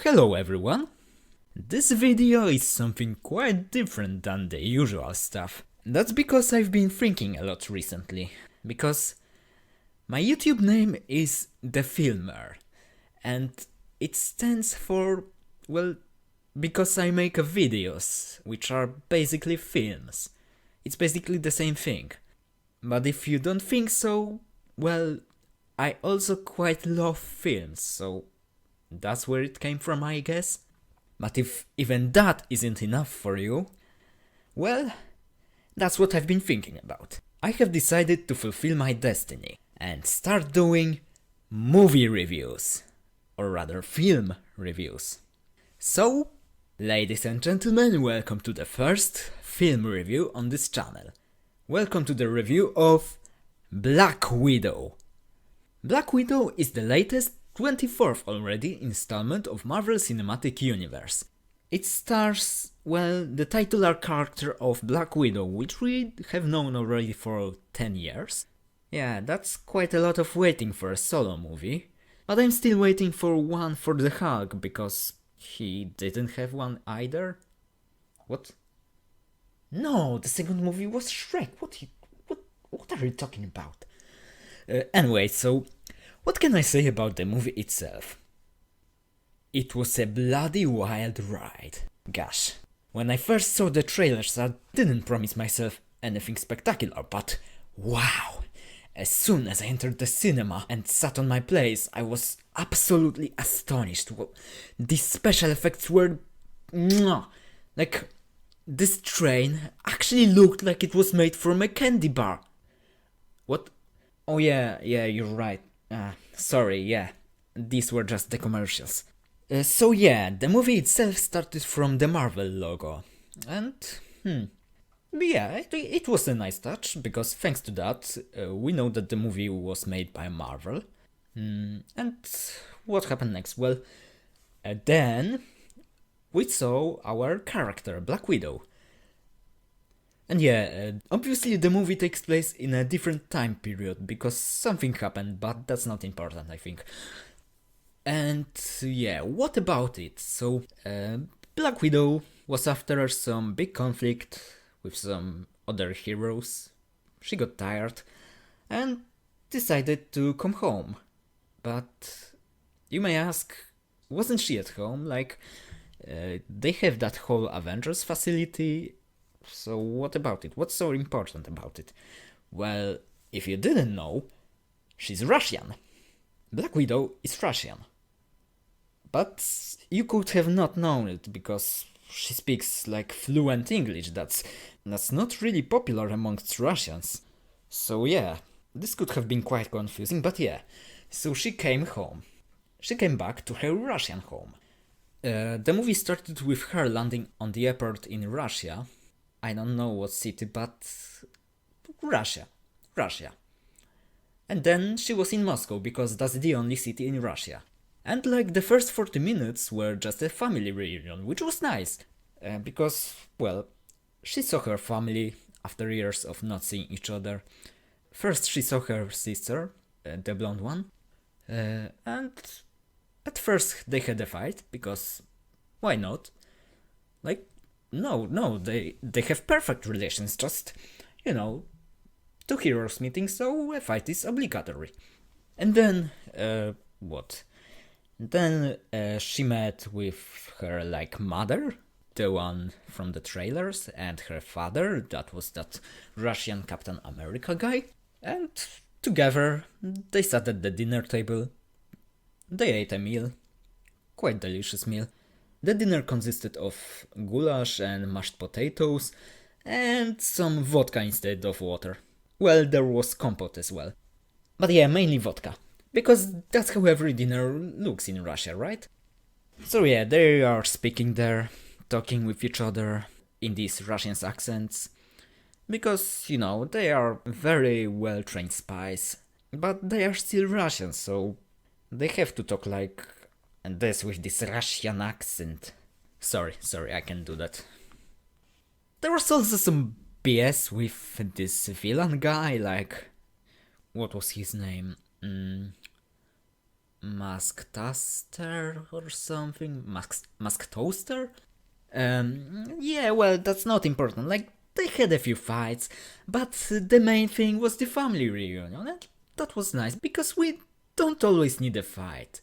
Hello everyone! This video is something quite different than the usual stuff. That's because I've been thinking a lot recently. Because my YouTube name is The Filmer. And it stands for, well, because I make videos, which are basically films. It's basically the same thing. But if you don't think so, well, I also quite love films, so that's where it came from, I guess. But if even that isn't enough for you, well, that's what I've been thinking about. I have decided to fulfill my destiny and start doing movie reviews. Or rather, film reviews. So, ladies and gentlemen, welcome to the first film review on this channel. Welcome to the review of Black Widow. Black Widow is the latest 24th already installment of Marvel Cinematic Universe. It stars, well, the titular character of Black Widow, which we have known already for 10 years. Yeah, that's quite a lot of waiting for a solo movie. But I'm still waiting for one for the Hulk, because he didn't have one either. What? No, the second movie was Shrek. What are you talking about? Anyway, so what can I say about the movie itself? It was a bloody wild ride. Gosh, when I first saw the trailers I didn't promise myself anything spectacular, but wow! As soon as I entered the cinema and sat on my place, I was absolutely astonished. These special effects were... like, this train actually looked like it was made from a candy bar. What? Oh yeah, you're right. Sorry, yeah. These were just the commercials. So yeah, the movie itself started from the Marvel logo. And, yeah, it was a nice touch, because thanks to that, we know that the movie was made by Marvel. And what happened next? Well, then we saw our character, Black Widow. And yeah, obviously the movie takes place in a different time period, because something happened, but that's not important, I think. And yeah, what about it? So, Black Widow was after some big conflict with some other heroes. She got tired and decided to come home. But you may ask, wasn't she at home? Like, they have that whole Avengers facility. So what about it? What's so important about it? Well, if you didn't know, she's Russian. Black Widow is Russian. But you could have not known it, because she speaks like fluent English. That's not really popular amongst Russians. So yeah, this could have been quite confusing, but yeah. So she came home. She came back to her Russian home. The movie started with her landing on the airport in Russia. I don't know what city, but Russia. And then she was in Moscow, because that's the only city in Russia. And like the first 40 minutes were just a family reunion, which was nice. Because, well, she saw her family after years of not seeing each other. First she saw her sister, the blonde one. And at first they had a fight, because why not? Like, no, they have perfect relations, just, you know, two heroes meeting, so a fight is obligatory. And then, what? Then she met with her, like, mother, the one from the trailers, and her father, that was that Russian Captain America guy. And together, they sat at the dinner table. They ate a meal. Quite delicious meal. The dinner consisted of goulash and mashed potatoes, and some vodka instead of water. Well, there was compote as well. But yeah, mainly vodka. Because that's how every dinner looks in Russia, right? So yeah, they are speaking there, talking with each other in these Russian accents. Because, you know, they are very well-trained spies. But they are still Russian, so they have to talk like... and this with this Russian accent. Sorry, I can't do that. There was also some BS with this villain guy, like... what was his name? Mask Toaster or something? Mask Toaster? Yeah, well, that's not important. Like, they had a few fights, but the main thing was the family reunion, and that was nice, because we don't always need a fight.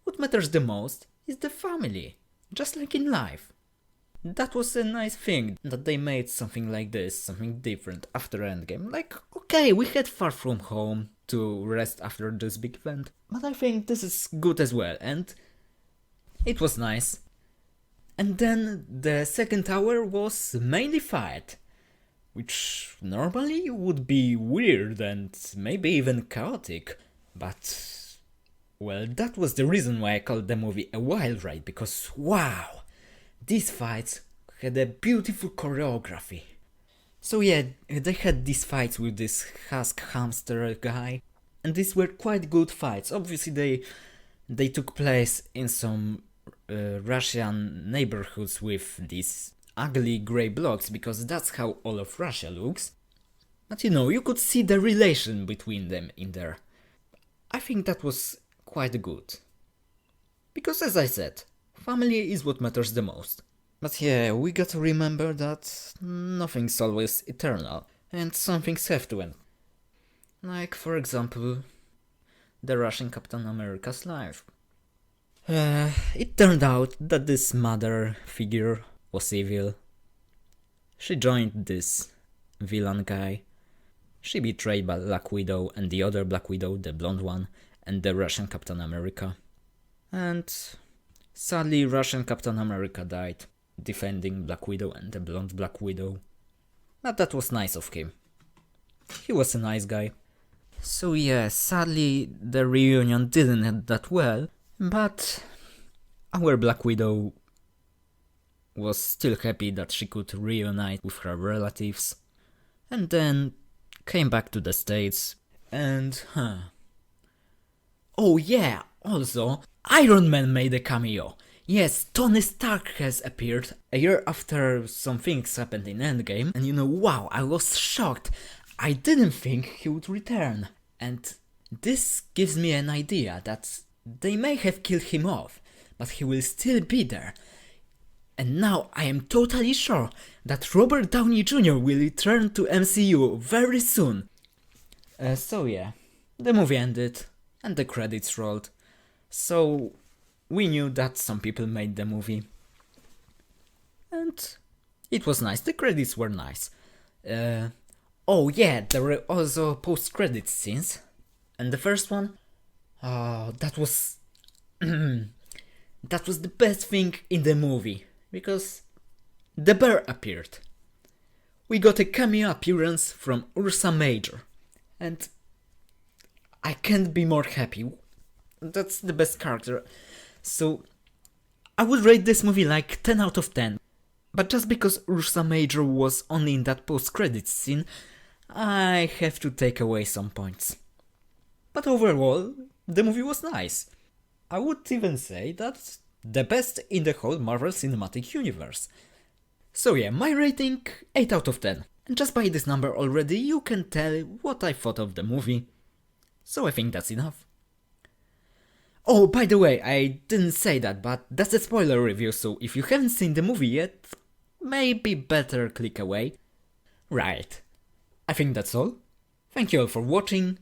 What matters the most is the family, just like in life. That was a nice thing, that they made something like this, something different after Endgame. Like, okay, we had Far From Home to rest after this big event, but I think this is good as well, and it was nice. And then the second hour was mainly fight, which normally would be weird and maybe even chaotic, but well, that was the reason why I called the movie a wild ride, because wow, these fights had a beautiful choreography. So yeah, they had these fights with this husk hamster guy, and these were quite good fights. Obviously they took place in some Russian neighborhoods with these ugly grey blocks, because that's how all of Russia looks. But you know, you could see the relation between them in there. I think that was quite good. Because as I said, family is what matters the most. But yeah, we gotta remember that nothing's always eternal, and some things have to end. Like, for example, the Russian Captain America's life. It turned out that this mother figure was evil. She joined this villain guy. She betrayed Black Widow and the other Black Widow, the blonde one, and the Russian Captain America. And sadly, Russian Captain America died, defending Black Widow and the blonde Black Widow. But that was nice of him. He was a nice guy. So yeah, sadly the reunion didn't end that well, but our Black Widow was still happy that she could reunite with her relatives, and then came back to the States, and oh yeah, also, Iron Man made a cameo. Yes, Tony Stark has appeared a year after some things happened in Endgame, and you know, wow, I was shocked. I didn't think he would return, and this gives me an idea that they may have killed him off, but he will still be there. And now I am totally sure that Robert Downey Jr. will return to MCU very soon. So yeah, the movie ended and the credits rolled. So we knew that some people made the movie. And it was nice, the credits were nice. Oh yeah, there were also post-credits scenes. And the first one, that was that was the best thing in the movie, because the bear appeared. We got a cameo appearance from Ursa Major, and I can't be more happy. That's the best character. So I would rate this movie like 10 out of 10. But just because Ursa Major was only in that post-credits scene, I have to take away some points. But overall, the movie was nice. I would even say that's the best in the whole Marvel Cinematic Universe. So yeah, my rating 8 out of 10. And just by this number already you can tell what I thought of the movie. So I think that's enough. Oh, by the way, I didn't say that, but that's a spoiler review, so if you haven't seen the movie yet, maybe better click away. Right. I think that's all. Thank you all for watching.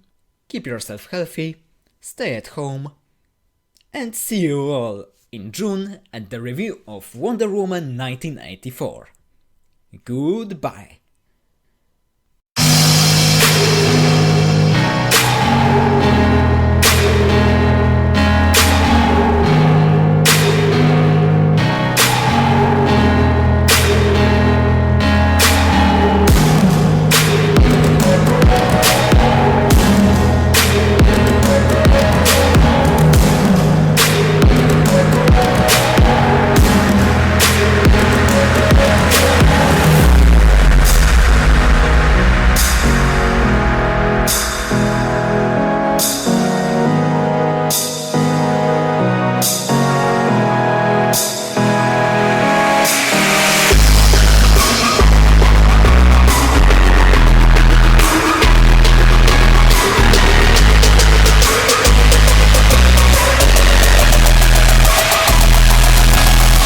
Keep yourself healthy, stay at home, and see you all in June at the review of Wonder Woman 1984. Goodbye.